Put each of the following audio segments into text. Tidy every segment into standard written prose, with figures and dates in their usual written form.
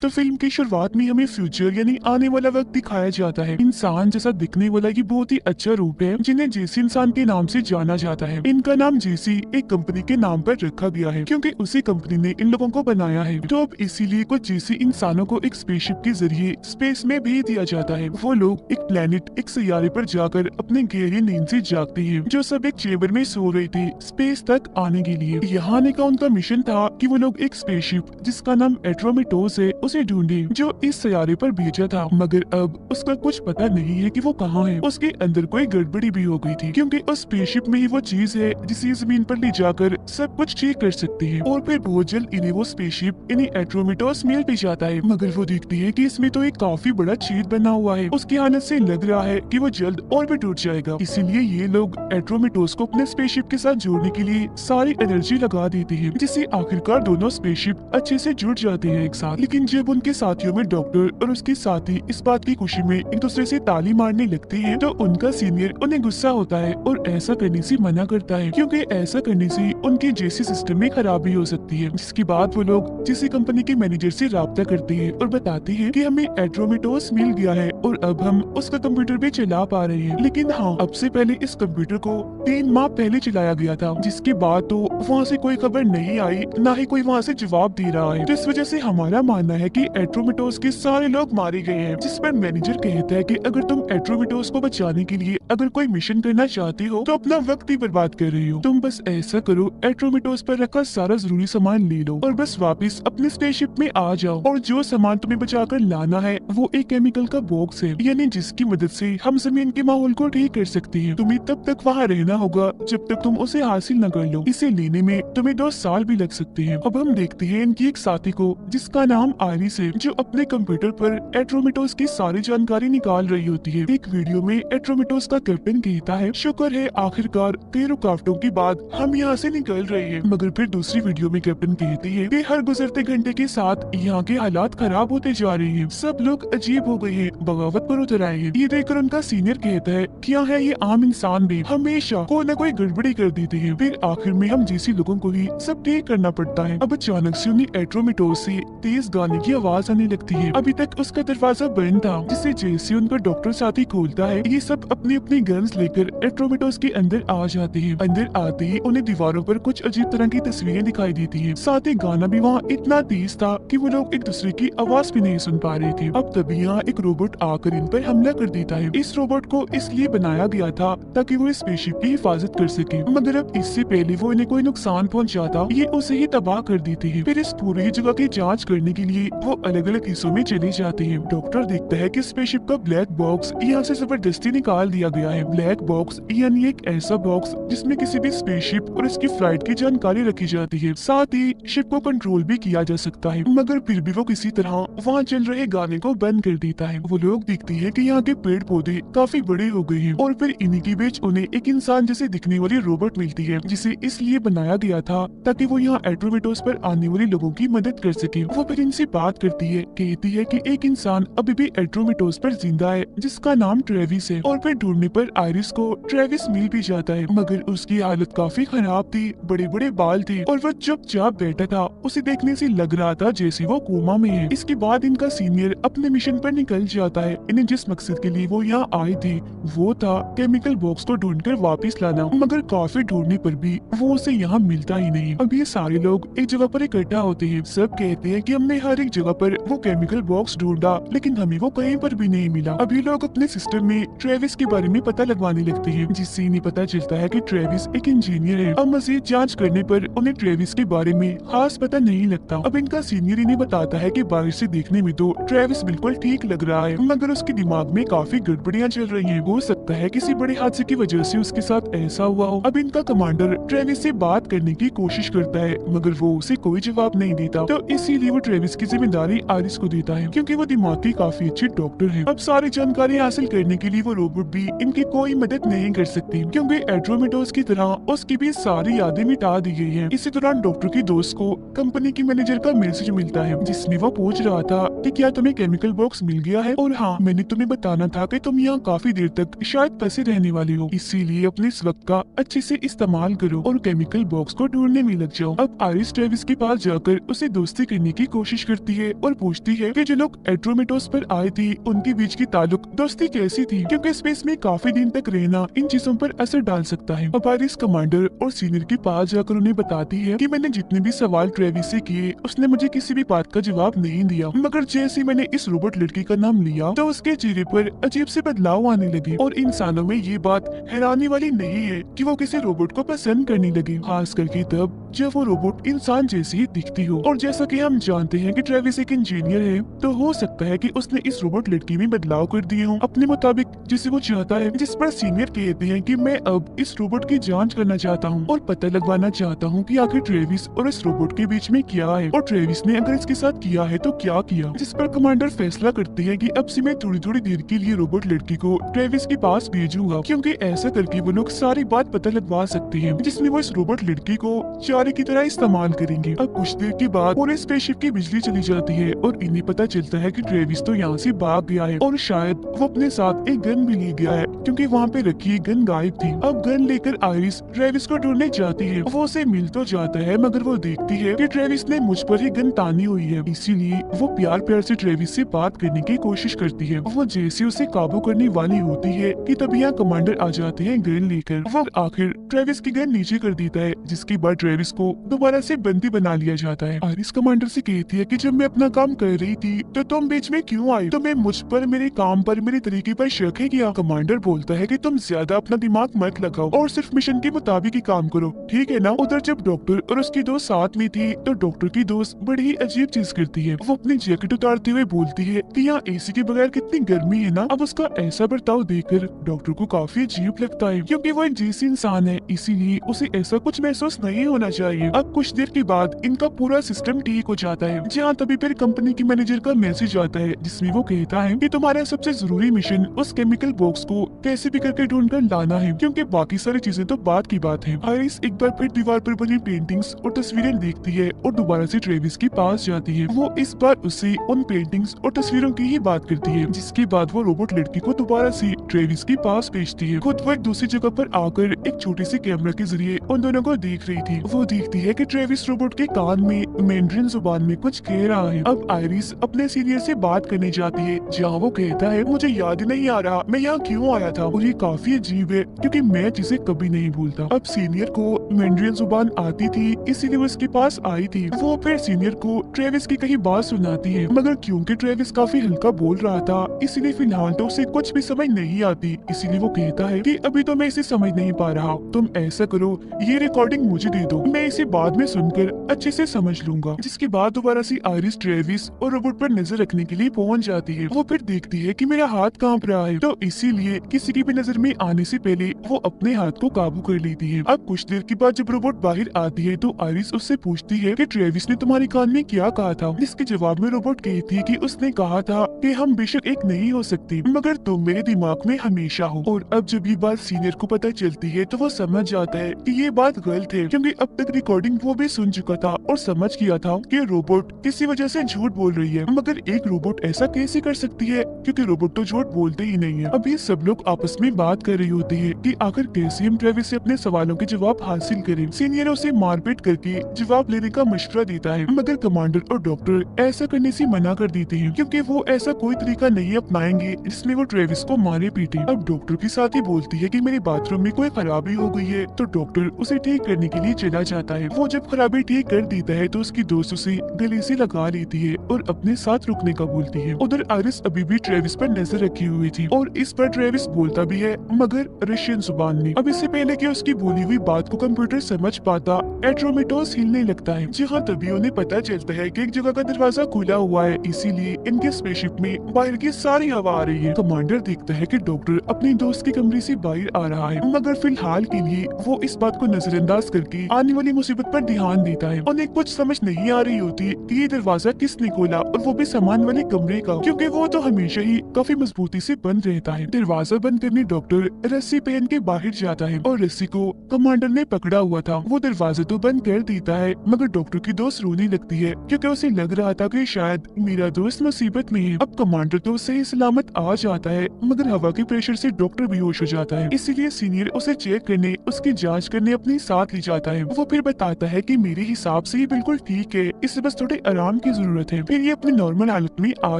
तो फिल्म की शुरुआत में हमें फ्यूचर यानी आने वाला वक्त दिखाया जाता है। इंसान जैसा दिखने वाला ये बहुत ही अच्छा रूप है जिन्हें जेसी इंसान के नाम से जाना जाता है। इनका नाम जेसी एक कंपनी के नाम पर रखा गया है क्योंकि उसी कंपनी ने इन लोगों को बनाया है। तो अब इसीलिए कुछ जेसी इंसानों को एक स्पेसशिप के जरिए स्पेस में भेज दिया जाता है। वो लोग एक प्लेनेट एक सैयारे पर जाकर अपने गहरी नींद से जागते हैं, जो सब एक चेम्बर में सो रहे थे स्पेस तक आने के लिए। यहाँ आने का उनका मिशन था कि वो लोग एक स्पेसशिप जिसका नाम एट्रोमिटोस है उसे ढूंढे जो इस सैयारे पर भेजा था। मगर अब उसका कुछ पता नहीं है कि वो कहाँ है। उसके अंदर कोई गड़बड़ी भी हो गई थी क्योंकि उस स्पेसशिप में ही वो चीज है जिसे जमीन पर ले जाकर सब कुछ ठीक कर सकते हैं। और फिर बहुत जल्द इन्हें वो स्पेसशिप इन्हें एट्रोमिटोस मिल भी जाता है। मगर वो देखती है कि इसमें तो एक काफी बड़ा छेद बना हुआ है। उसकी हालत से लग रहा है कि वो जल्द और भी टूट जाएगा। इसीलिए ये लोग एट्रोमिटोस को अपने स्पेसशिप के साथ जोड़ने के लिए सारी एनर्जी लगा देते हैं, जिससे आखिरकार दोनों स्पेसशिप अच्छे से जुड़ जाते हैं एक साथ। लेकिन जब उनके साथियों में डॉक्टर और उसके साथी इस बात की खुशी में एक दूसरे से ताली मारने लगते हैं तो उनका सीनियर उन्हें गुस्सा होता है और ऐसा करने से मना करता है क्योंकि ऐसा करने से उनके जेसी सिस्टम में खराबी हो सकती है। जिसके बाद वो लोग जेसी कंपनी के मैनेजर से राब्ता करते हैं और बताते हैं कि हमें एट्रोमिटोस मिल गया है और अब हम उसका कंप्यूटर भी चला पा रहे हैं। लेकिन हाँ, अब से पहले इस कंप्यूटर को 3 माह पहले चलाया गया था, जिसके बाद तो वहाँ से कोई खबर नहीं आई, ना ही कोई वहाँ से जवाब दे रहा है। तो इस वजह से हमारा मानना है कि एट्रोमिटोस के सारे लोग मारे गए हैं। जिस पर मैनेजर कहता है कि अगर तुम एट्रोमिटोस को बचाने के लिए अगर कोई मिशन करना चाहती हो तो अपना वक्त ही बर्बाद कर रही हो। तुम बस ऐसा करो, एट्रोमिटोस पर रखा सारा जरूरी सामान ले लो और बस वापस अपने स्पेसशिप में आ जाओ। और जो सामान तुम्हें बचाकर लाना है वो एक केमिकल का बॉक्स है, यानी जिसकी मदद से हम जमीन के माहौल को ठीक कर सकते हैं। तुम्हें तब तक वहाँ रहना होगा जब तक तुम उसे हासिल न कर लो। इसे लेने में तुम्हें 2 साल भी लग सकते हैं। अब हम देखते हैं इनकी एक साथी को जिसका नाम आयरिस है, जो अपने कंप्यूटर पर एट्रोमिटोस की सारी जानकारी निकाल रही होती है। एक वीडियो में एट्रोमिटोस का कैप्टन कहता है, शुक्र है आखिरकार कई रुकावटों के बाद हम यहाँ से निकल रहे हैं। मगर फिर दूसरी वीडियो में कैप्टन कहती है कि हर गुजरते घंटे के साथ यहाँ के हालात खराब होते जा रहे हैं, सब लोग अजीब हो गए हैं, बगावत पर उतर आए हैं। ये देखकर उनका सीनियर कहता है, क्या है ये आम इंसान भी हमेशा कोई न कोई गड़बड़ी कर देते हैं, फिर आखिर में हम जैसी लोगों को ही सब ठीक करना पड़ता है। अब अचानक से उन्हें एट्रोमिटोस से तेज गाने की आवाज आने लगती है। अभी तक उसका दरवाजा बंद था, जिसे जैसे उनका डॉक्टर साथी खोलता है, ये सब अपनी अपनी गन्स लेकर एट्रोमिटोस के अंदर आ जाते हैं। अंदर आते ही उन्हें दीवारों पर कुछ अजीब तरह की तस्वीरें दिखाई देती है। साथ ही गाना भी वहाँ इतना तेज था कि वो लोग एक दूसरे की आवाज भी नहीं सुन पा रहे थे। अब तभी यहाँ एक रोबोट आकर इन पर हमला कर देता है। इस रोबोट को इसलिए बनाया गया था ताकि वो स्पेसशिप की हिफाजत कर सके, मगर अब इससे पहले वो इन्हें कोई नुकसान पहुंचाता ये उसे ही तबाह कर देते हैं। फिर इस पूरी जगह की जांच करने के लिए वो अलग अलग हिस्सों में चले जाते हैं। डॉक्टर देखता है कि स्पेसशिप का ब्लैक बॉक्स यहाँ से जबरदस्ती निकाल दिया गया है। ब्लैक बॉक्स यानी एक ऐसा बॉक्स जिसमें किसी भी स्पेसशिप और इसकी फ्लाइट की जानकारी रखी जाती है, साथ ही शिप को कंट्रोल भी किया जा सकता है। मगर फिर भी वो किसी तरह वहाँ चल रहे गाने को बंद कर देता है। वो लोग देखते हैं कि यहाँ के पेड़ पौधे काफी बड़े हो गए हैं और फिर इन्हीं के बीच उन्हें एक इंसान जैसे दिखने वाली रोबोट मिलती है, जिसे इसलिए बनाया गया था ताकि वो यहाँ एट्रोमिटोस पर आने वाले लोगों की मदद कर सके। वो फिर इनसे बात करती है, कहती है कि एक इंसान अभी भी एट्रोमिटोस पर जिंदा है जिसका नाम ट्रेविस है। और फिर ढूंढने पर आयरिस को ट्रेविस मिल भी जाता है, मगर उसकी हालत काफी खराब थी, बड़े बड़े बाल थे और वो चुपचाप बैठा था। उसे देखने से लग रहा था जैसे वो कोमा में है। इसके बाद इनका सीनियर अपने मिशन पर निकल जाता है। इन्हें जिस मकसद के लिए वो यहाँ आए थे वो था केमिकल बॉक्स को ढूंढकर वापस लाना, मगर काफी ढूंढने पर भी वो उसे यहाँ मिलता ही नहीं। अब ये सारे लोग एक जगह पर इकट्ठा होते हैं। सब कहते हैं कि हमने हर एक जगह पर वो केमिकल बॉक्स ढूंढा लेकिन हमें वो कहीं पर भी नहीं मिला। अभी लोग अपने सिस्टम में ट्रेविस के बारे में पता लगवाने लगते हैं, जिससे इन्हें पता चलता है कि ट्रेविस एक इंजीनियर है। अब मजीद जांच करने पर उन्हें ट्रेविस के बारे में खास पता नहीं लगता। अब इनका सीनियर इन्हें बताता है कि बाहर से देखने में तो ट्रेविस बिल्कुल ठीक लग रहा है, मगर उसके दिमाग में काफी गड़बड़ियां चल रही हैं। हो सकता है किसी बड़े हादसे की वजह से उसके साथ ऐसा हुआ हो। अब इनका कमांडर ट्रेविस से बात करने की कोशिश करता है, मगर वो उसे कोई जवाब नहीं देता। तो इसीलिए वो ट्रेविस की जिम्मेदारी आयरिस को देता है, क्योंकि वो दिमागी काफी अच्छी डॉक्टर है। अब सारी जानकारी हासिल करने के लिए वो रोबोट भी इनकी कोई मदद नहीं कर सकती, क्योंकि एट्रोमिटोस की तरह उसकी भी सारी यादें मिटा दी गई है। इसी दौरान डॉक्टर की दोस्त को कंपनी की मैनेजर का मैसेज मिलता है, जिसमें वो पूछ रहा था कि क्या तुम्हें केमिकल केमिकल बॉक्स मिल गया है और हाँ, मैंने तुम्हें बताना था कि तुम यहाँ काफी देर तक शायद फंसे रहने वाले हो, इसीलिए अपने इस वक्त का अच्छे से इस्तेमाल करो और केमिकल बॉक्स को ढूंढने में लग जाओ। अब आइरिस ट्रेविस के पास जाकर उसे दोस्ती करने की कोशिश करती है और पूछती है कि जो लोग एड्रोमेटोस पर आए थे उनके बीच की ताल्लुक दोस्ती कैसी थी, क्योंकि स्पेस में काफी दिन तक रहना इन चीजों पर असर डाल सकता है। अब आइरिस कमांडर और सीनियर के पास जाकर उन्हें बताती है कि मैंने जितने भी सवाल ट्रेविस से किए उसने मुझे किसी भी बात का जवाब नहीं दिया, मगर जैसे मैंने इस रोबोट लड़की का नाम लिया तो उसके चेहरे पर अजीब से बदलाव आने लगे और इंसानों में ये बात हैरानी वाली नहीं है कि वो किसी रोबोट को पसंद करने लगे, खास करके तब जब वो रोबोट इंसान जैसी ही दिखती हो। और जैसा कि हम जानते हैं कि ट्रेविस एक इंजीनियर है, तो हो सकता है कि उसने इस रोबोट लड़की में बदलाव कर दिए हों अपने मुताबिक जिसे वो चाहता है, जिस पर सीनियर कहते हैं कि मैं अब इस रोबोट की जांच करना चाहता हूं और पता लगवाना चाहता हूं कि आखिर ट्रेविस और इस रोबोट के बीच में क्या है और ट्रेविस ने अगर इसके साथ किया है तो क्या किया। जिस पर कमांडर फैसला करते हैं कि अब से मैं थोड़ी थोड़ी देर के लिए रोबोट लड़की को ट्रेविस के पास भेजूंगा, क्योंकि ऐसा करके वो लोग सारी बात पता लगवा सकते हैं जिसमें वो इस रोबोट लड़की को चारे की तरह इस्तेमाल करेंगे। अब कुछ देर के बाद पूरे स्पेसशिप की बिजली चली जाती है और इन्हें पता चलता है कि ट्रेविस तो यहाँ से भाग गया है और शायद वो अपने साथ एक गन भी ले गया है, क्योंकि वहाँ पे रखी गन गायब थी। अब गन लेकर आइरिस ट्रेविस को ढूंढने जाती है। वो उसे मिल तो जाता है, मगर वो देखती है कि ट्रेविस ने मुझ पर ही गन तानी हुई है, इसीलिए वो प्यार प्यार से ट्रेविस से बात करने की कोशिश करती है। वो जैसे उसे काबू करने वाली होती है कि तभी यहाँ कमांडर आ जाते हैं गन लेकर। वो आखिर ट्रेविस की गन नीचे कर देता है, जिसके बाद ट्रेविस को दोबारा से बंदी बना लिया जाता है। आइरिस कमांडर से कहती है कि जब मैं अपना काम कर रही थी तो तुम बीच में क्यों आई? तुम्हें मुझ पर, मेरे काम पर, मेरे तरीके पर शक है क्या? कमांडर बोलता है कि तुम ज्यादा अपना दिमाग मत लगाओ और सिर्फ मिशन के मुताबिक ही काम करो, ठीक है ना? उधर जब डॉक्टर और उसकी दोस्त साथ में थी तो डॉक्टर की दोस्त बड़ी ही अजीब चीज करती है। वो अपनी जैकेट उतारते हुए बोलती है कि यहाँ एसी के बगैर कितनी गर्मी है ना। अब उसका ऐसा बर्ताव देखकर डॉक्टर को काफी अजीब लगता है, क्योंकि वो एक जैसी इंसान है, इसीलिए उसे ऐसा कुछ महसूस नहीं होना चाहिए। अब कुछ देर के बाद इनका पूरा सिस्टम ठीक हो जाता है, जहाँ तभी फिर कंपनी के मैनेजर का मैसेज आता है जिसमें वो कहता है कि तुम्हारा सबसे जरूरी मिशन उस केमिकल बॉक्स को कैसे भी करके ढूंढ कर लाना है, क्योंकि बाकी सारी चीजें तो बाद की बात है। आइरिस एक बार फिर दीवार पर बनी पेंटिंग्स और तस्वीरें देखती है और दोबारा से ट्रेविस के पास जाती है। वो इस बार उससे उन पेंटिंग्स और तस्वीरों की ही बात करती है, जिसके बाद वो रोबोट लड़की को दोबारा से ट्रेविस के पास भेजती है। खुद वो एक दूसरी जगह पर आकर एक छोटे से कैमरा के जरिए उन दोनों को देख रही थी। वो देखती है कि ट्रेविस रोबोट के कान में मैंड्रिन जुबान में कुछ कह रहा है। अब आइरिस अपने सीनियर से बात करने जाती है, जहाँ वो कहता है मुझे याद नहीं आ रहा मैं यहाँ क्यों आया था, और ये काफी अजीब है क्योंकि मैं जिसे कभी नहीं भूलता। अब सीनियर को मैंड्रिन जुबान आती थी, इसीलिए वो उसके पास आई थी। वो फिर सीनियर को ट्रेविस की कही बात सुनाती है, मगर क्योंकि ट्रेविस काफी हल्का बोल रहा था इसीलिए फिलहाल तो उसे कुछ भी समझ नहीं आती। इसीलिए वो कहता है कि अभी तो मैं इसे समझ नहीं पा रहा, तुम ऐसा करो ये रिकॉर्डिंग मुझे दे दो, मैं इसे बाद में सुनकर अच्छे से समझ लूंगा। जिसके बाद दोबारा से आइरिस ट्रेविस और रोबोट पर नजर रखने के लिए पहुंच जाती है। वो फिर देखती है कि मेरा हाथ कांप रहा है, तो इसीलिए किसी की भी नजर में आने से पहले वो अपने हाथ को काबू कर लेती है। अब कुछ देर के बाद जब रोबोट बाहर आती है तो आइरिस उससे पूछती है कि ट्रेविस ने तुम्हारे कान में क्या कहा था, जिसके जवाब में रोबोट कहती है कि उसने कहा था कि हम बेशक एक नहीं हो सकते, मगर तुम मेरे दिमाग में हमेशा हो। और अब जब ये बात सीनियर को पता चलती है तो वो समझ जाता है कि ये बात गलत है, क्योंकि अब तक रिकॉर्डिंग वो भी सुन चुका था और समझ गया था कि रोबोट किसी वजह से झूठ बोल रही है। मगर एक रोबोट ऐसा कैसे कर सकती है, क्योंकि रोबोट तो झूठ बोलते ही नहीं है। अब ये सब लोग आपस में बात कर रही होती है कि आखिर कैसे हम ट्रेविस से अपने सवालों के जवाब हासिल करें। सीनियर उसे मारपीट करके जवाब लेने का मशवरा देता है, मगर कमांडर और डॉक्टर ऐसा करने से मना कर देते हैं, क्योंकि वो ऐसा कोई तरीका नहीं अपनाएंगे जिसमें वो ट्रेविस को मारे पीटे। अब डॉक्टर के साथ ही बोलती है कि मेरे बाथरूम में कोई खराबी हो गई है, तो डॉक्टर उसे ठीक करने के लिए चला जाता है। वो जब खराबी ठीक कर देता है तो उसकी दोस्त उसे गले से लगा लेती है और अपने साथ रुकने का बोलती है। उधर आइरिस अभी भी ट्रेविस पर नजर रखी हुई थी और इस पर ट्रेविस बोलता भी है, मगर रशियन जुबान में। अब इससे पहले कि उसकी बोली हुई बात को कंप्यूटर समझ पाता, एट्रोमेटोस हिलने लगता है, जहाँ तभी उन्हें पता चलता है कि एक जगह का दरवाजा खुला हुआ है, इसीलिए इनके स्पेसशिप में बाहर की सारी हवा आ रही है। कमांडर देखता है कि डॉक्टर अपनी दोस्त के कमरे से बाहर आ रहा है, मगर फिलहाल के लिए वो इस बात को नजरअंदाज करके आने वाली मुसीबत पर ध्यान देता है। उन्हें कुछ समझ नहीं आ रही होती कि ये दरवाजा किसने खोला, और वो भी सामान वाले कमरे का, क्योंकि वो तो हमेशा ही काफी मजबूती से बंद रहता है। दरवाजा बंद करने डॉक्टर रस्सी पहन के बाहर जाता है और रस्सी को कमांडर ने पकड़ा हुआ था। वो दरवाजा तो बंद कर देता है, मगर डॉक्टर की दोस्त रोने लगती है, क्योंकि उसे लग रहा था कि शायद मेरा दोस्त मुसीबत में है। अब कमांडर तो सही सलामत आ जाता है, मगर हवा के प्रेशर से डॉक्टर बेहोश हो जाता है। इसीलिए सीनियर उसे चेक करने, उसकी जांच करने अपने साथ ले जाता है। वो फिर बताता है कि मेरे हिसाब से ये बिल्कुल ठीक है, इसे बस थोड़े आराम की जरूरत है, फिर ये अपनी नॉर्मल हालत में आ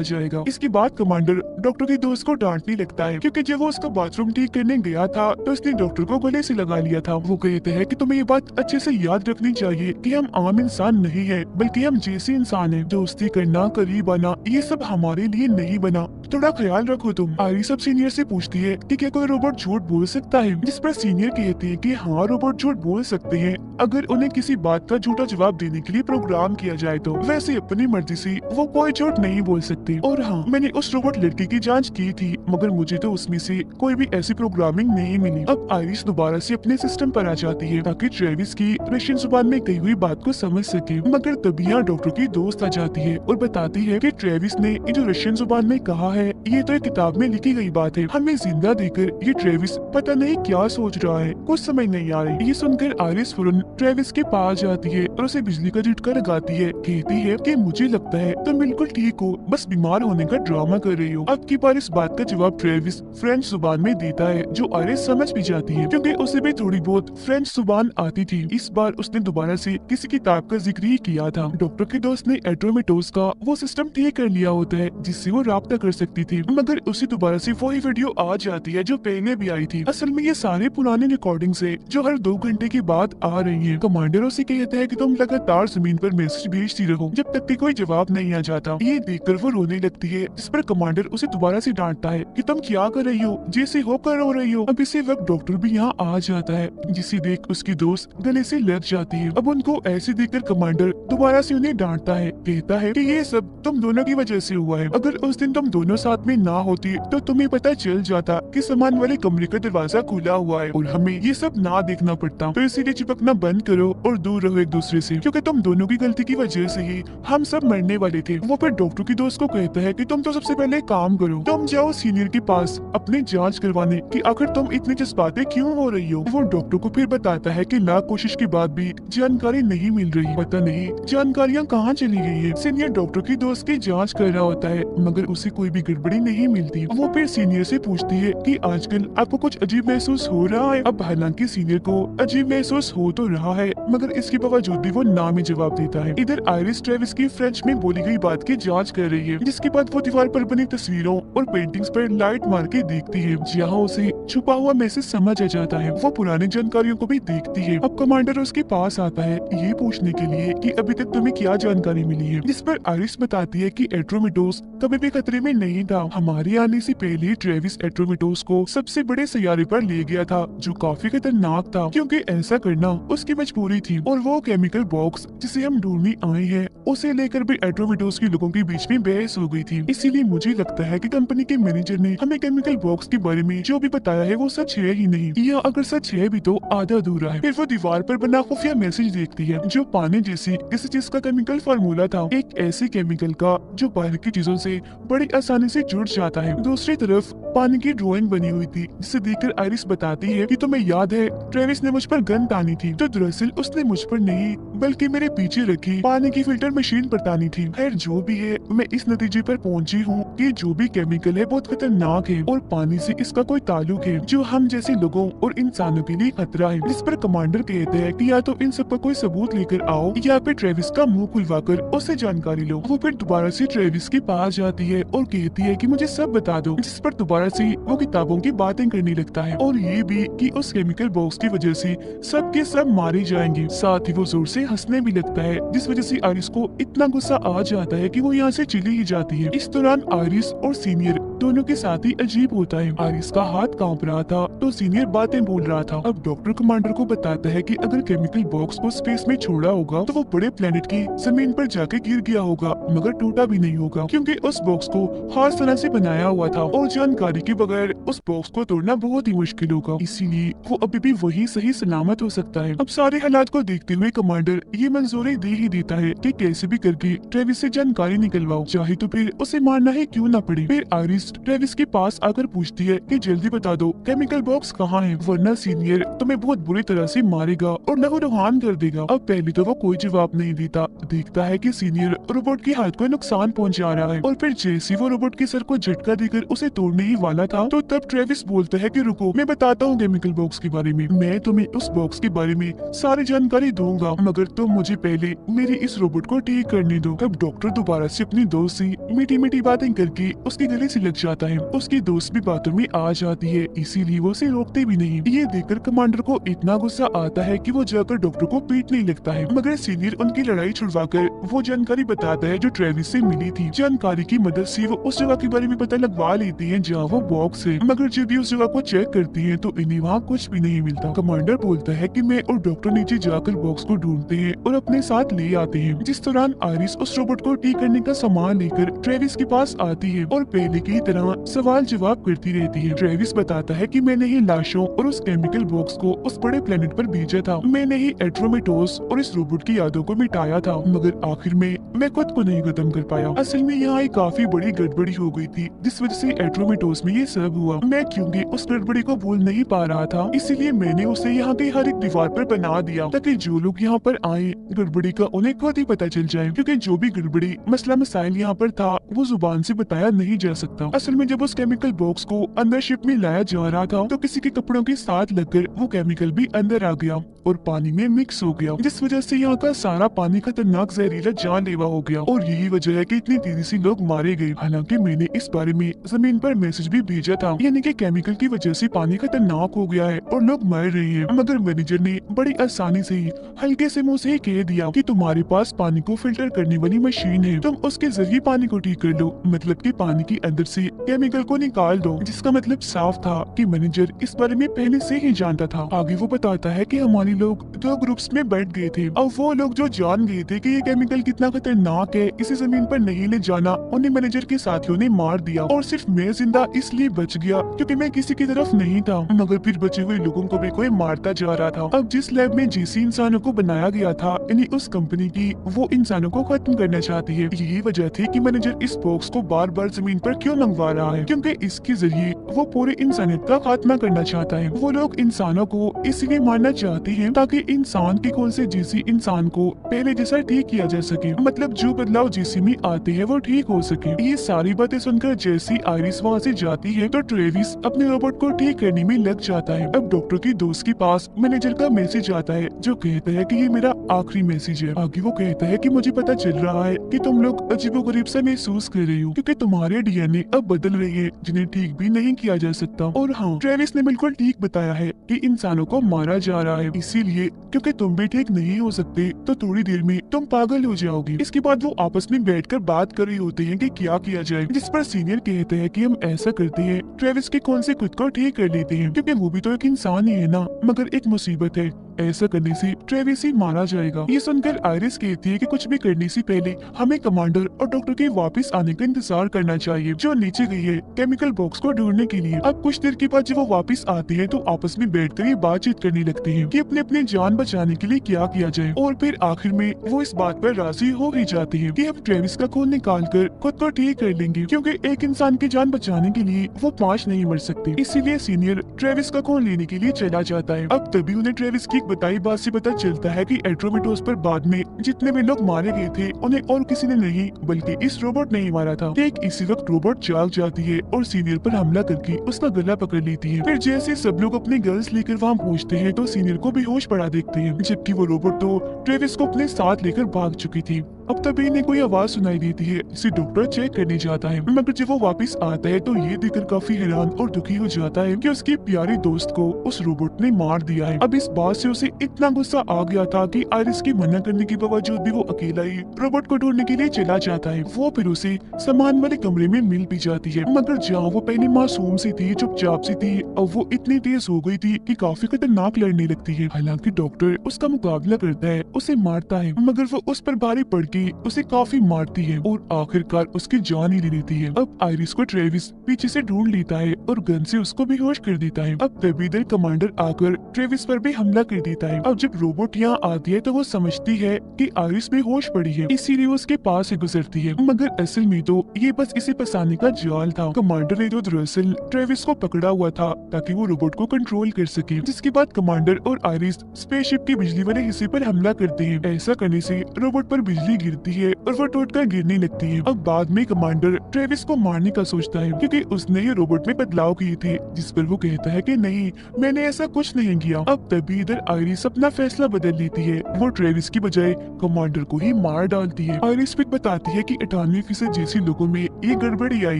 जाएगा। इसके बाद कमांडर डॉक्टर के दोस्त को डांटने लगता है, क्योंकि जब वो उसका बाथरूम ठीक करने गया था तो उसने डॉक्टर को गले से लगा लिया था। वो कहते हैं कि तुम्हें ये बात अच्छे से याद रखनी चाहिए कि हम आम इंसान नहीं है, बल्कि हम जैसे इंसान हैं। दोस्ती करना, करीब आना, ये सब हमारे लिए नहीं बना, थोड़ा ख्याल रखो तुम। आयरिस अब सीनियर से पूछती है कि क्या कोई रोबोट झूठ बोल सकता है, जिस पर सीनियर कहते हैं कि हाँ, रोबोट झूठ बोल सकते हैं अगर उन्हें किसी बात का झूठा जवाब देने के लिए प्रोग्राम किया जाए तो। वैसे अपनी मर्जी से वो कोई झूठ नहीं बोल सकते। और हाँ, मैंने उस रोबोट लड़की की जांच की थी, मगर मुझे तो उसमें से कोई भी ऐसी प्रोग्रामिंग नहीं मिली। अब आयरिस दोबारा से अपने सिस्टम पर आ जाती है ताकि ट्रेविस की रशियन जुबान में कही हुई बात को समझ सके, मगर तभी यहाँ डॉक्टर की दोस्त आ जाती है और बताती है कि ट्रेविस ने ये जो रशियन जुबान में कहा है, ये तो एक किताब में लिखी गई बात है। हमें जिंदा देखकर ये ट्रेविस पता नहीं क्या सोच रहा है, कुछ समझ नहीं आ रही। ये सुनकर आयरिस फौरन ट्रेविस के पास जाती है और उसे बिजली का झटका लगाती है। कहती है कि मुझे लगता है तुम बिल्कुल ठीक हो, बस बीमार होने का ड्रामा कर रही हो। अब की बार इस बात का जवाब ट्रेविस फ्रेंच जुबान में देता है, जो आयरिस समझ भी जाती है, क्योंकि उसे भी थोड़ी बहुत फ्रेंच जुबान आती थी। इस बार उसने दोबारा से किसी किताब का जिक्र ही किया था। डॉक्टर के दोस्त ने एट्रोमेटोस का वो सिस्टम ठीक कर लिया होता है जिससे वो राब्ता कर सकती थी, मगर उसे दोबारा से वही वीडियो आ जाती है जो पहले भी आई थी। असल में ये सारे पुराने रिकॉर्डिंग है जो हर 2 घंटे के बाद आ रही है। कमांडर उसे कहता है कि तुम लगातार जमीन पर मैसेज भेजती रहो जब तक कि कोई जवाब नहीं आ जाता। ये देखकर वो रोने लगती है, जिस पर कमांडर उसे दोबारा से डांटता है कि तुम क्या कर रही हो, जैसे होकर रो रही हो। अब इसी वक्त डॉक्टर भी यहाँ आ जाता है, जिसे देख उसकी दोस्त गले से लग जाती है। अब उनको ऐसे देखकर कमांडर दोबारा से उन्हें डांटता है, कहता है कि ये सब तुम दोनों की वजह से हुआ है। अगर उस दिन तुम दोनों साथ में ना होती तो तुम्हें पता चल जाता कि सामान वाले कमरे का दरवाजा खुला हुआ है और हमें ये सब ना देखना पड़ता। तो इसीलिए चिपकना बंद करो और दूर रहो एक दूसरे से, क्योंकि तुम दोनों की गलती की वजह से ही हम सब मरने वाले थे। वो फिर डॉक्टर की दोस्त को कहता है कि तुम तो सबसे पहले काम करो, तुम जाओ सीनियर के पास अपनी जांच करवाने कि आखिर तुम इतनी जज्बाते क्यों हो रही हो। वो डॉक्टर को फिर बताता है कि लाख कोशिश के बाद भी जानकारी नहीं मिल रही, पता नहीं जानकारियाँ कहाँ चली गई है। सीनियर डॉक्टर की दोस्त की जांच कर रहा होता है, मगर उसे कोई भी गड़बड़ी नहीं मिलती। वो फिर सीनियर से पूछती है कि आजकल आपको कुछ अजीब महसूस हो रहा है। अब हालांकि सीनियर को अजीब महसूस हो तो रहा है, मगर इसके बावजूद भी वो ना में जवाब देता है। इधर आयरिस ट्रेविस की फ्रेंच में बोली गई बात की जांच कर रही है, जिसके बाद वो दीवार पर बनी तस्वीरों और पेंटिंग्स पर लाइट मार के देखती है, जहाँ उसे छुपा हुआ मैसेज समझ आ जाता है। वो पुरानी जानकारियों को भी देखती है। अब कमांडर उसके पास आता है ये पूछने के लिए कि अभी तक तुम्हें क्या जानकारी मिली है, जिस पर आयरिस बताती है कि एट्रोमेटोस कभी भी खतरे में नहीं था। हमारे आने से पहले ही ट्रेविस एट्रोमेटोस को सबसे बड़े सैयारे पर ले गया था, जो काफी खतरनाक था, क्योंकि ऐसा करना उसकी मजबूरी थी। और वो केमिकल बॉक्स जिसे हम ढूंढने आए हैं, उसे लेकर भी एट्रोमेटोस के लोगों के बीच में बहस हो गई थी। इसीलिए मुझे लगता है कि कंपनी के मैनेजर ने हमें केमिकल बॉक्स के बारे में जो भी बताया है वो सच है ही नहीं, या अगर सच है भी तो आधा अधूरा है। फिर वो दीवार पर बना खुफिया मैसेज देखती है, जो पानी जैसी किसी चीज का केमिकल फार्मूला था, एक ऐसे केमिकल का जो बाहर की चीजों से बड़ी आसानी से जुड़ जाता है। दूसरी तरफ पानी की ड्राइंग बनी हुई थी, जिसे देखकर आयरिस बताती है कि तुम्हें याद है ट्रेविस ने मुझ पर गन तानी थी, तो दरअसल उसने मुझ पर नहीं बल्कि मेरे पीछे रखी पानी की फिल्टर मशीन पर तानी थी। खैर जो भी है, मैं इस नतीजे पर पहुंची हूँ कि जो भी केमिकल है बहुत खतरनाक है और पानी से इसका कोई ताल्लुक है जो हम जैसे लोगों और इंसानों के लिए खतरा है। जिस पर कमांडर कहते हैं कि या तो इन सब पर कोई सबूत लेकर आओ या फिर ट्रेविस का मुंह खुलवाकर उससे जानकारी लो। वो फिर दोबारा से ट्रेविस के पास जाती है और कहती है कि मुझे सब बता दो, जिस पर दोबारा से वो किताबों की बातें करने लगता है और ये भी कि उस केमिकल बॉक्स की वजह से सब के सब मारे जाएंगे। साथ ही वो जोर से हंसने भी लगता है, जिस वजह से आयरिस को इतना गुस्सा आ जाता है कि वो यहाँ से चली ही जाती है। इस दौरान आयरिस और सीनियर दोनों के साथ ही अजीब होता है। आयरिस का हाथ कांप रहा था तो सीनियर बातें बोल रहा था। अब डॉक्टर कमांडर को बताता है कि अगर केमिकल बॉक्स को स्पेस में छोड़ा होगा तो वो बड़े प्लेनेट की जमीन पर जाके गिर गया होगा, मगर टूटा भी नहीं होगा, क्योंकि उस बॉक्स को खास तरह से बनाया हुआ था और जानकारी के बगैर उस बॉक्स को तोड़ना बहुत ही मुश्किल होगा, इसीलिए वो अभी भी वही सही सलामत हो सकता है। अब सारे हालात को देखते हुए कमांडर कमांडर ये मंजूरी दे ही देता है कि कैसे भी करके ट्रेविस से जानकारी निकलवाओ, चाहे तो फिर उसे मारना ही क्यों ना पड़े। फिर आयरिस ट्रेविस के पास आकर पूछती है कि जल्दी बता दो केमिकल बॉक्स कहाँ है, वरना सीनियर तुम्हें बहुत बुरी तरह से मारेगा और लहूलुहान कर देगा। अब पहले तो वो कोई जवाब नहीं देता, देखता है कि सीनियर रोबोट की हाथ को नुकसान पहुंचा रहा है, और फिर जैसे वो रोबोट के सर को झटका देकर उसे तोड़ने ही वाला था तो तब ट्रेविस बोलता है कि रुको, मैं बताता हूँ केमिकल बॉक्स के बारे में, मैं तुम्हें उस बॉक्स के बारे में सारी जानकारी दूंगा, मगर तुम मुझे पहले मेरे इस रोबोट को ठीक करने दो। तब डॉक्टर दोबारा से अपनी दोस्त से मीठी मीठी बातें करके उसके गले से लग जाता है। उसकी दोस्त भी बातों में आ जाती है, इसीलिए वो उसे रोकते भी नहीं। ये देखकर कमांडर को इतना गुस्सा आता है कि वो जाकर डॉक्टर को पीटने लगता है, मगर सीनियर उनकी लड़ाई छुड़वाकर वो जानकारी बताता है जो ट्रेविस से मिली थी। जानकारी की मदद से वो उस जगह के बारे में पता लगवा लेती है जहाँ वो बॉक्स है, मगर जब भी उस जगह को चेक करती है तो इन्हें वहाँ कुछ भी नहीं मिलता। कमांडर बोलता है कि मैं और डॉक्टर नीचे जाकर बॉक्स को ढूंढते हैं और अपने साथ ले आते हैं। जिस दौरान आयरिस उस रोबोट को ठीक करने का सामान लेकर ट्रेविस के पास आती है और पहले की तरह सवाल जवाब करती रहती है। ट्रेविस बताता है कि मैंने ही लाशों और उस केमिकल बॉक्स को उस बड़े प्लेनेट पर भेजा था, मैंने ही एट्रोमेटोस और इस रोबोट की यादों को मिटाया था, मगर आखिर में मैं खुद को नहीं खत्म कर पाया। असल में यहाँ एक काफी बड़ी गड़बड़ी हो गई थी, जिस वजह से एट्रोमेटोस में ये सब हुआ। मैं क्योंकि उस गड़बड़ी को भूल नहीं पा रहा था, इसीलिए मैंने उसे यहाँ की हर एक दीवार पर बना दिया ताकि जो लोग यहाँ पर आए गड़बड़ी का उन्हें खुद ही पता चल जाए, क्योंकि जो भी गड़बड़ी मसला मसाइल यहाँ पर था वो जुबान से बताया नहीं जा सकता। असल में जब उस केमिकल बॉक्स को अंदर शिप में लाया जा रहा था तो किसी के कपड़ों के साथ लगकर वो केमिकल भी अंदर आ गया और पानी में मिक्स हो गया, जिस वजह से यहाँ का सारा पानी खतरनाक जहरीला जानलेवा हो गया, और यही वजह है कि इतनी तेजी से लोग मारे गए। हालांकि मैंने इस बारे में जमीन पर मैसेज भी भेजा था, यानी कि केमिकल की वजह से पानी खतरनाक हो गया है और लोग मर रहे हैं, मगर मैनेजर ने बड़ी आसानी से ही हल्के से मुंह से ही कह दिया कि तुम्हारे पास पानी को फिल्टर करने वाली मशीन है, तुम उसके जरिए पानी को ठीक कर लो, मतलब कि पानी के अंदर से केमिकल को निकाल दो, जिसका मतलब साफ था कि मैनेजर इस बारे में पहले से ही जानता था। आगे वो बताता है कि हमारे लोग दो ग्रुप्स में बैठ गए थे, और वो लोग जो जान गए थे कि ये केमिकल कितना खतरनाक है, इसे जमीन पर नहीं ले जाना, उन्हें मैनेजर के साथियों ने मार दिया, और सिर्फ मैं जिंदा इसलिए बच गया क्योंकि मैं किसी की तरफ नहीं था, मगर फिर बचे हुए लोगों को भी कोई मारता जा रहा था। अब जिस लैब में जैसी इंसानों को बनाया गया था, यानी उस कंपनी की, वो इंसानों को खत्म करना चाहती है। यही वजह थी कि मैनेजर इस बॉक्स को बार बार जमीन पर क्यों मंगवा रहा है, क्योंकि इसके जरिए वो पूरी इंसानियत का खात्मा करना चाहता है। वो लोग इंसानों को इसलिए मारना चाहते हैं ताकि इंसान की कौन से जीसी इंसान को पहले जैसा ठीक किया जा सके, मतलब जो बदलाव जीसी में आते हैं वो ठीक हो सके। ये सारी बातें सुनकर जैसी आयरिस वहाँ से जाती है तो ट्रेविस अपने रोबोट को ठीक करने में लग जाता है। अब डॉक्टर की दोस्त के पास मैनेजर का मैसेज आता है जो कहता है कि ये मेरा आखिरी मैसेज है। आगे वो कहता है कि मुझे पता चल रहा है कि तुम लोग अजीबोगरीब सा महसूस कर रहे हो, क्योंकि तुम्हारे डीएनए अब बदल रहे हैं जिन्हें ठीक भी नहीं किया जा सकता। और हाँ, ट्रेविस ने बिल्कुल ठीक बताया है कि इंसानों को मारा जा रहा है, इसीलिए क्योंकि तुम भी ठीक नहीं हो सकते तो थोड़ी देर में तुम पागल हो जाओगे। इसके बाद वो आपस में बैठकर बात कर रहे होते हैं कि क्या किया जाए, जिस पर सीनियर कहते हैं कि हम ऐसा करते हैं, ट्रेविस के कौन से खुद को ठीक कर लेते हैं, क्योंकि वो भी तो एक इंसान ही है ना, मगर एक मुसीबत है, ऐसा करने से ट्रेविस ही मारा जाएगा। ये सुनकर आयरिस कहती है कि कुछ भी करने से पहले हमें कमांडर और डॉक्टर के वापस आने का इंतजार करना चाहिए, जो नीचे गई है केमिकल बॉक्स को ढूंढने के लिए। अब कुछ देर के बाद जब वो वापस आते हैं तो आपस में बैठकर ये बातचीत करने लगते हैं कि अपने अपने जान बचाने के लिए क्या किया जाए, और फिर आखिर में वो इस बात पर राजी हो ही जाते हैं कि हम ट्रेविस का खून निकाल कर खुद को ठीक कर लेंगे, क्योंकि एक इंसान की जान बचाने के लिए वो 5 नहीं मर सकते। इसीलिए सीनियर ट्रेविस का खून लेने के लिए चला जाता है। अब तभी उन्हें ट्रेविस की बताई बात से पता चलता है कि एट्रोमेटोस पर बाद में जितने भी लोग मारे गए थे उन्हें और किसी ने नहीं बल्कि इस रोबोट ने ही मारा था। ठीक इसी वक्त रोबोट जाग जाती है और सीनियर पर हमला करके उसका गला पकड़ लेती है। फिर जैसे सब लोग अपने गर्ल्स लेकर वहाँ पहुँचते हैं तो सीनियर को बेहोश पड़ा देखते हैं, जबकि वो रोबोट तो ट्रेविस को अपने साथ लेकर भाग चुकी थी। अब तभी इन्हें कोई आवाज सुनाई देती है जिसे डॉक्टर चेक करने जाता है, मगर जब वो वापस आता है तो ये देखकर काफी हैरान और दुखी हो जाता है कि उसकी प्यारी दोस्त को उस रोबोट ने मार दिया है। अब इस बात से उसे इतना गुस्सा आ गया था कि आयरिस की मना करने के बावजूद भी वो अकेला ही रोबोट को ढूंढने के लिए चला जाता है। वो फिर उसे सामान वाले कमरे में मिल भी जाती है, मगर जहाँ वो पहले मासूम सी थी, चुपचाप सी थी, अब वो इतनी तेज हो गई थी कि काफी खतरनाक लड़ने लगती है। हालांकि डॉक्टर उसका मुकाबला करता है, उसे मारता है, मगर वो उस पर भारी पड़ के के उसे काफी मारती है और आखिरकार उसकी जान ही ले लेती है। अब आयरिस को ट्रेविस पीछे से ढूंढ लेता है और गन से उसको बेहोश कर देता है। अब तभी इधर कमांडर आकर ट्रेविस पर भी हमला कर देता है। अब जब रोबोट यहाँ आती है तो वो समझती है कि आयरिस बेहोश पड़ी है, इसीलिए वो उसके पास से गुजरती है, मगर असल में तो ये बस इसे फंसाने का जाल था। कमांडर ने तो दरअसल ट्रेविस को पकड़ा हुआ था ताकि वो रोबोट को कंट्रोल कर सके। जिसके बाद कमांडर और आयरिस स्पेसशिप के बिजली वाले हिस्से पर हमला करते हैं। ऐसा करने से रोबोट पर बिजली गिरती है और वो टूटकर गिरने लगती है। अब बाद में कमांडर ट्रेविस को मारने का सोचता है क्योंकि उसने ये रोबोट में बदलाव किए थे, जिस पर वो कहता है कि नहीं, मैंने ऐसा कुछ नहीं किया। अब तभी इधर आयरिस अपना फैसला बदल लेती है। वो ट्रेविस की बजाय कमांडर को ही मार डालती है। आयरिस फिर बताती है कि 98% जैसी लोगों में ये गड़बड़ी आई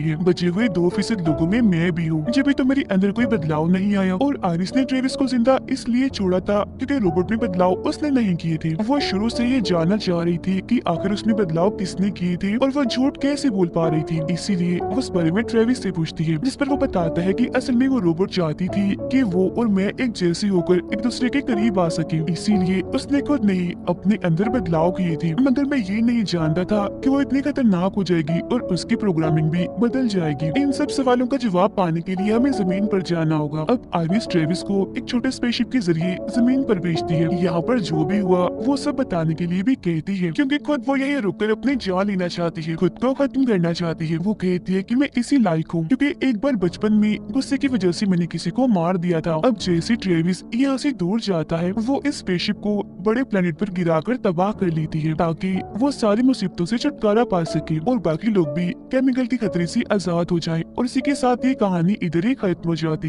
है, बचे हुए 2% लोगों में मैं भी हूँ, जब भी तो मेरे अंदर कोई बदलाव नहीं आया। और आयरिस ने ट्रेविस को जिंदा इसलिए छोड़ा था क्योंकि रोबोट में बदलाव उसने नहीं किए थे। वो शुरू से ये जानना चाह रही थी कि आखिर उसमें बदलाव किसने किए थे और वो झूठ कैसे बोल पा रही थी, इसीलिए वो उस बारे में ट्रेविस से पूछती है, जिस पर वो बताता है कि असल में वो रोबोट चाहती थी कि वो और मैं एक जैसे होकर एक दूसरे के करीब आ सके, इसीलिए उसने खुद नहीं अपने अंदर बदलाव किए थे, मगर मैं ये नहीं जानता था कि वो इतनी खतरनाक हो जाएगी और उसकी प्रोग्रामिंग भी बदल जाएगी। इन सब सवालों का जवाब पाने के लिए हमें जमीन पर जाना होगा। अब आयरिस ट्रेविस को एक छोटे स्पेसशिप के जरिए जमीन पर भेजती है। यहाँ पर जो भी हुआ वो सब बताने के लिए भी कहती है, क्योंकि खुद वो यही रुककर अपनी जान लेना चाहती है, खुद को खत्म करना चाहती है। वो कहती है कि मैं इसी लायक हूँ क्योंकि एक बार बचपन में गुस्से की वजह से मैंने किसी को मार दिया था। अब जैसे ट्रेविस यहाँ से दूर जाता है, वो इस स्पेसशिप को बड़े प्लेनेट पर गिराकर तबाह कर लेती है ताकि वो सारी मुसीबतों से छुटकारा पा सके और बाकी लोग भी केमिकल के खतरे से आजाद हो जाएं। और इसी के साथ ये कहानी इधर ही खत्म हो जाती है।